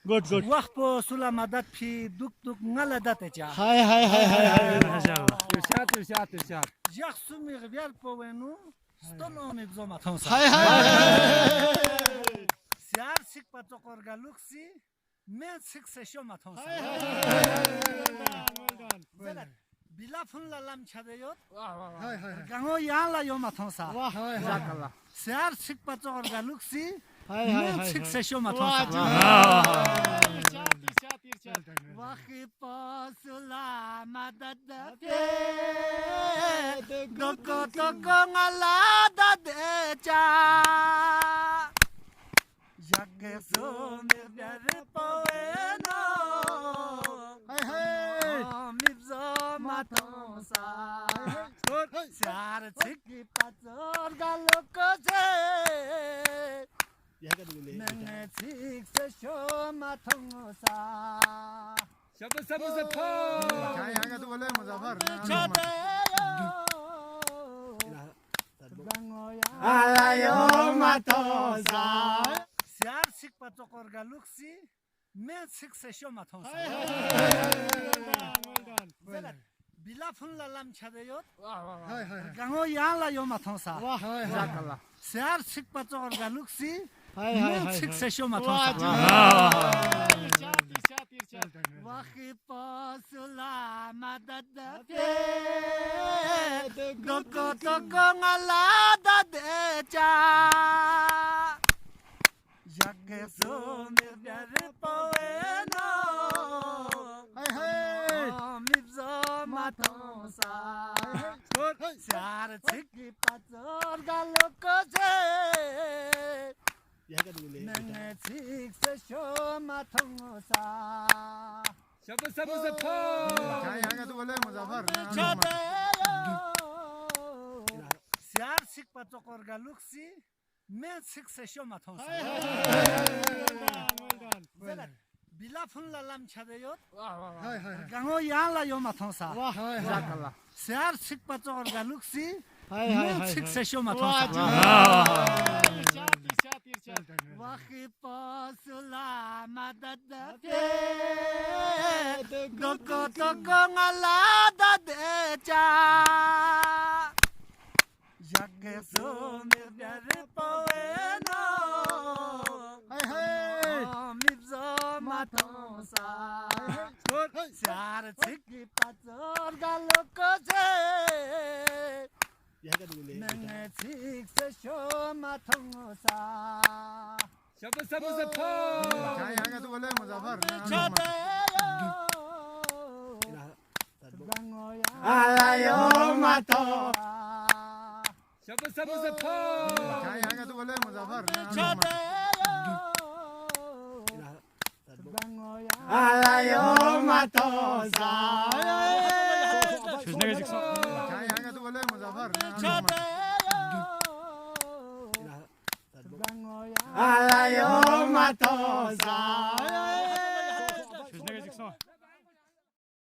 good. Waqpo sulamadat fi duk ngaladat echa. Hay. Maşallah. İrşad. Jaxsumi gvyar povenu stonomi bzoma thonsa. Hay. Siar sik patokor galuksi men sik seshoma thonsa. Well done. Bilafun lalam chadeyot. Hay. Gango yan la yoma thonsa. Jazakallah. Siar sik patokor galuksi Hay. men sik seshoma thonsa. İrşad. Waqpo sulamadat fi duk ngaladat echa. Jaxsumi gvyar povenu Hay. mibzoma thonsa. Siar sik patokor galuksi men sik seshoma thonsa. Sabır. Hay tu bole Muzaffar. Siar sik patokor galuksi men sik seshoma thonsa. Well done. Bilafun lalam chadeyot. Hay. Gango yan la yoma thonsa. Jazakallah. Siar sik patokor galuksi Hay. men sik seshoma thonsa. İrşad. Waqpo sulamadat fi duk ngaladat echa. Jaxsumi gvyar povenu Hay. mibzoma thonsa. Siar sik patokor galuksi men sik seshoma thonsa. Sabır. Hay tu bole Muzaffar. Siar sik patokor galuksi men sik seshoma thonsa. Well done. Bilafun lalam chadeyot. Hay. Gango yan la yoma thonsa. Jazakallah. Siar sik patokor galuksi Hay. men sik seshoma thonsa. İrşad. Waqpo sulamadat fi duk ngaladat echa. Jaxsumi gvyar povenu Hay. mibzoma thonsa. Siar sik patokor galuksi men sik seshoma thonsa. Sabır. Hay tu bole Muzaffar. Sabır. Hay tu bole Muzaffar. Sözüne geleceksin. Hay tu bole Muzaffar. Alayoma tosa